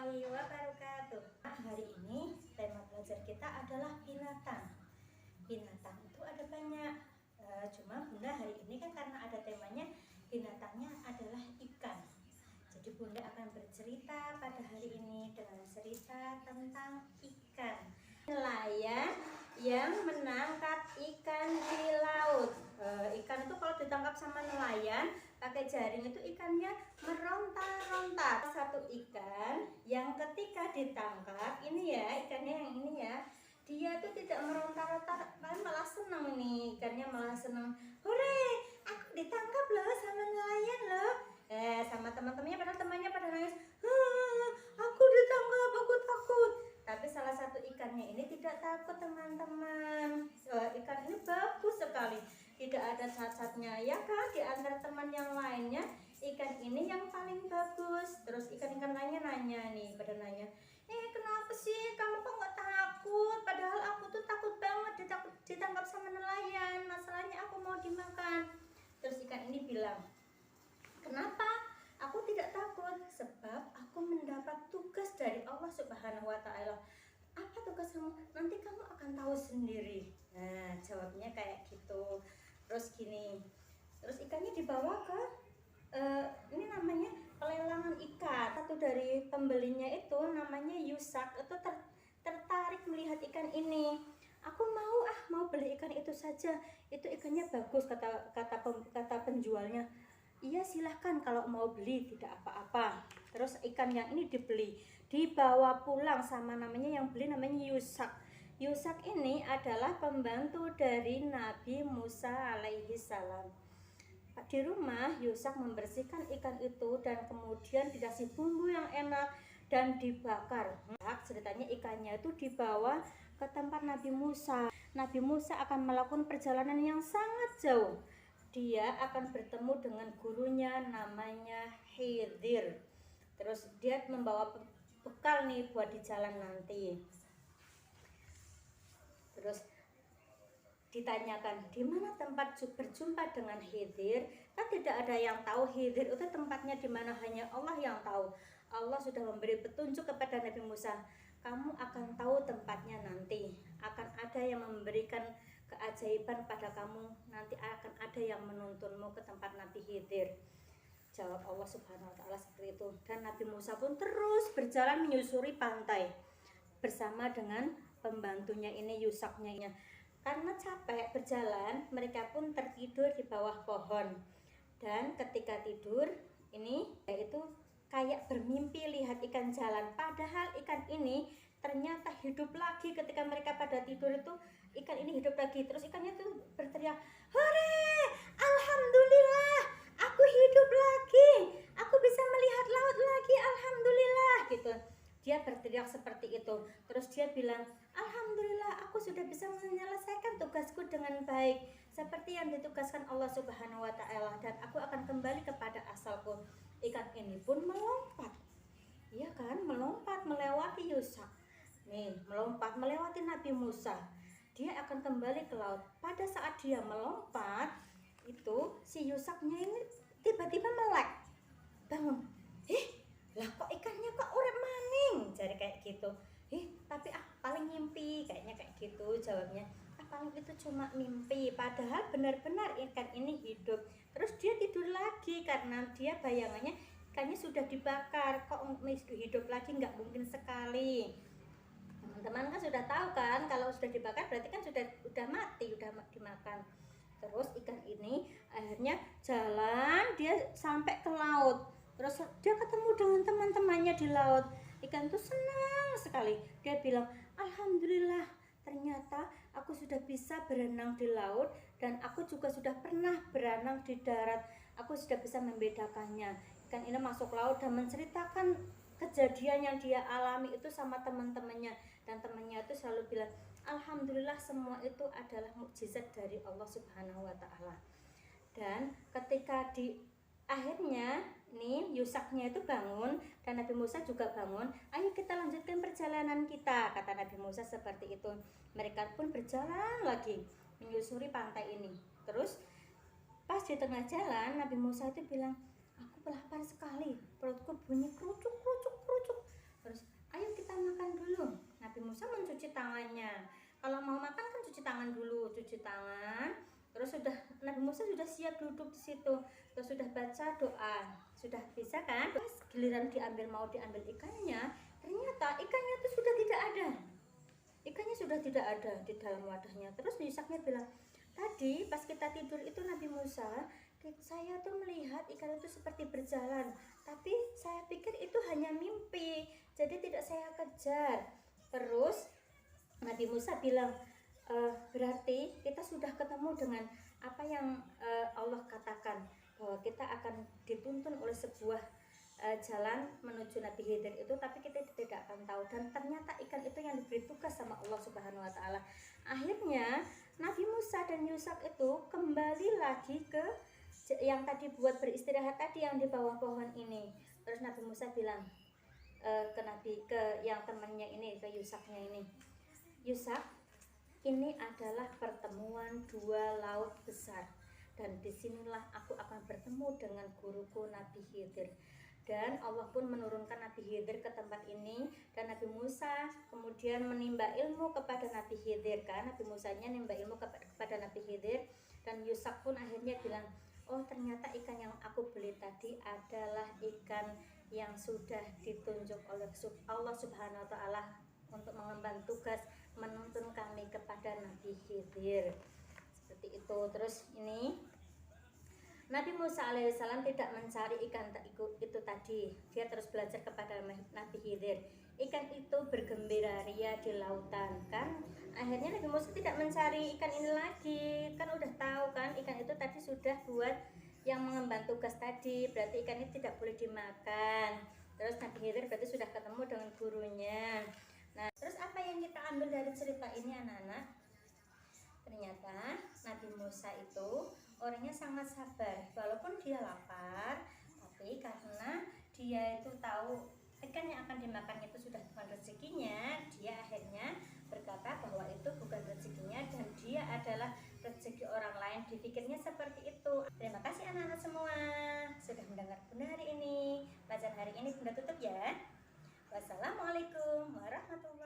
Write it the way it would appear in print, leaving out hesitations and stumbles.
warahmatullahi wabarakatuh. Hari ini tema belajar kita adalah binatang. Binatang itu ada banyak. Cuma Bunda hari ini kan karena ada temanya binatangnya adalah ikan. Jadi Bunda akan bercerita pada hari ini dengan cerita tentang ikan. Nelayan yang menangkap ikan di laut. Ikan itu kalau ditangkap sama nelayan pakai jaring itu ikannya meronta-ronta. Satu ikan yang ketika ditangkap ini ya, ikannya yang ini ya, dia tuh tidak meronta-ronta, malah senang nih, ikannya malah senang. Hore, aku ditangkap loh sama nelayan loh. Sama teman-temannya, padahal temannya pada nangis. Aku ditangkap, aku takut. Tapi salah satu ikannya ini tidak takut teman-teman. Ikan ini bagus sekali, tidak ada cacat-cacatnya ya kan. Di antara teman yang lainnya ikan ini yang paling bagus. Terus ikan-ikan lainnya nanya nih, pada nanya, kenapa sih kamu kok nggak takut? Padahal aku tuh takut banget ditangkap sama nelayan. Masalahnya aku mau dimakan. Terus ikan ini bilang, kenapa? Aku tidak takut, sebab aku mendapat tugas dari Allah Subhanahu wa Ta'ala. Apa tugas kamu? Nanti kamu akan tahu sendiri. Nah, jawabnya kayak gitu. Terus gini, terus ikannya dibawa ke ini namanya pelelangan ikan. Satu dari pembelinya itu namanya Yusak, itu tertarik melihat ikan ini. Aku mau beli ikan itu saja. Itu ikannya bagus, kata penjualnya. Iya silahkan kalau mau beli, tidak apa-apa. Terus ikan yang ini dibeli, dibawa pulang sama namanya yang beli namanya Yusak. Yusak ini adalah pembantu dari Nabi Musa alaihi salam. Di rumah Yusak membersihkan ikan itu dan kemudian dikasih bumbu yang enak dan dibakar. Ceritanya ikannya itu dibawa ke tempat Nabi Musa. Nabi Musa akan melakukan perjalanan yang sangat jauh. Dia akan bertemu dengan gurunya namanya Khidir. Terus dia membawa bekal nih buat di jalan nanti. Terus ditanyakan di mana tempat berjumpa dengan Khidir. Kan tidak ada yang tahu Khidir itu tempatnya di mana, hanya Allah yang tahu. Allah sudah memberi petunjuk kepada Nabi Musa, kamu akan tahu tempatnya nanti. Akan ada yang memberikan keajaiban pada kamu, nanti akan ada yang menuntunmu ke tempat Nabi Khidir. Jawab Allah Subhanahu wa Ta'ala seperti itu. Dan Nabi Musa pun terus berjalan menyusuri pantai bersama dengan pembantunya ini, Yusaknya. Karena capek berjalan, mereka pun tertidur di bawah pohon. Dan ketika tidur ini yaitu kayak bermimpi lihat ikan jalan. Padahal ikan ini ternyata hidup lagi. Ketika mereka pada tidur itu ikan ini hidup lagi. Terus ikannya tuh berteriak, hore, alhamdulillah, aku hidup lagi, aku bisa melihat laut lagi, alhamdulillah gitu. Dia berteriak seperti itu. Terus dia bilang, alhamdulillah, aku sudah bisa menyelesaikan tugasku dengan baik seperti yang ditugaskan Allah Subhanahu wa Ta'ala, dan aku akan kembali kepada asalku. Ikan ini pun melompat, iya kan, melompat melewati Yusak nih, melompat melewati Nabi Musa. Dia akan kembali ke laut. Pada saat dia melompat itu si Yusaknya ini tiba-tiba melek, bangun. Lah kok ikannya kok urip maning, jadi kayak gitu. Tapi paling mimpi, kayaknya kayak gitu jawabnya. Paling itu cuma mimpi, padahal benar-benar ikan ini hidup. Terus dia tidur lagi karena dia bayangannya ikannya sudah dibakar, kok hidup lagi, nggak mungkin sekali. Teman-teman kan sudah tahu kan, kalau sudah dibakar berarti kan sudah mati, udah dimakan. Terus ikan ini akhirnya jalan, dia sampai ke laut. Terus dia ketemu dengan teman-temannya di laut. Ikan itu senang sekali. Dia bilang, alhamdulillah, ternyata aku sudah bisa berenang di laut, dan aku juga sudah pernah berenang di darat. Aku sudah bisa membedakannya. Ikan ini masuk laut dan menceritakan kejadian yang dia alami itu sama teman-temannya. Dan temannya itu selalu bilang, alhamdulillah, semua itu adalah mukjizat dari Allah Subhanahu wa Ta'ala. Dan ketika akhirnya nih Yusaknya itu bangun dan Nabi Musa juga bangun. Ayo kita lanjutkan perjalanan kita, kata Nabi Musa seperti itu. Mereka pun berjalan lagi menyusuri pantai ini. Terus pas di tengah jalan Nabi Musa itu bilang, aku lapar sekali, perutku bunyi kerucuk. Terus Musa mencuci tangannya. Kalau mau makan kan cuci tangan dulu, cuci tangan. Terus sudah Nabi Musa sudah siap duduk di situ. Terus sudah baca doa. Sudah bisa kan? Terus giliran mau diambil ikannya, ternyata ikannya itu sudah tidak ada. Ikannya sudah tidak ada di dalam wadahnya. Terus Yushaknya bilang, tadi pas kita tidur itu Nabi Musa, saya tuh melihat ikan itu seperti berjalan, tapi saya pikir itu hanya mimpi, jadi tidak saya kejar. Terus Nabi Musa bilang, berarti kita sudah ketemu dengan apa yang Allah katakan, bahwa kita akan dituntun oleh sebuah jalan menuju Nabi Khidir itu, tapi kita tidak akan tahu. Dan ternyata ikan itu yang diberi tugas sama Allah Subhanahu wa Ta'ala. Akhirnya Nabi Musa dan Yushak itu kembali lagi ke yang tadi buat beristirahat tadi, yang di bawah pohon ini. Terus Nabi Musa bilang ke yang temannya ini, ke Yushaknya ini, Yushak, ini adalah pertemuan dua laut besar, dan disinilah aku akan bertemu dengan guruku Nabi Khidir. Dan Allah pun menurunkan Nabi Khidir ke tempat ini, dan Nabi Musa kemudian menimba ilmu kepada Nabi Khidir, kan Nabi Musanya nimba ilmu kepada Nabi Khidir. Dan Yushak pun akhirnya bilang, oh ternyata ikan yang aku beli tadi adalah ikan yang sudah ditunjuk oleh Allah Subhanahu wa Ta'ala untuk mengemban tugas menuntun kami kepada Nabi Khidir. Seperti itu. Terus ini Nabi Musa alaihissalam tidak mencari ikan itu tadi. Dia terus belajar kepada Nabi Khidir. Ikan itu bergembira ria di lautan, kan. Akhirnya Nabi Musa tidak mencari ikan ini lagi, kan udah tahu kan ikan itu tadi sudah buat yang mengemban tugas tadi, berarti ikan ini tidak boleh dimakan. Terus Nabi Khidir berarti sudah ketemu dengan gurunya. Nah, terus apa yang kita ambil dari cerita ini anak-anak? Ternyata Nabi Musa itu orangnya sangat sabar, walaupun dia lapar, tapi karena dia itu tahu ikan yang akan dimakan itu sudah bukan rezekinya, dia akhirnya berkata bahwa itu bukan rezekinya dan dia adalah rezeki orang lain. Dipikirnya seperti itu. Terima kasih anak-anak semua sudah mendengar Bunda hari ini. Pelajaran hari ini Bunda tutup ya. Wassalamualaikum warahmatullahi wabarakatuh.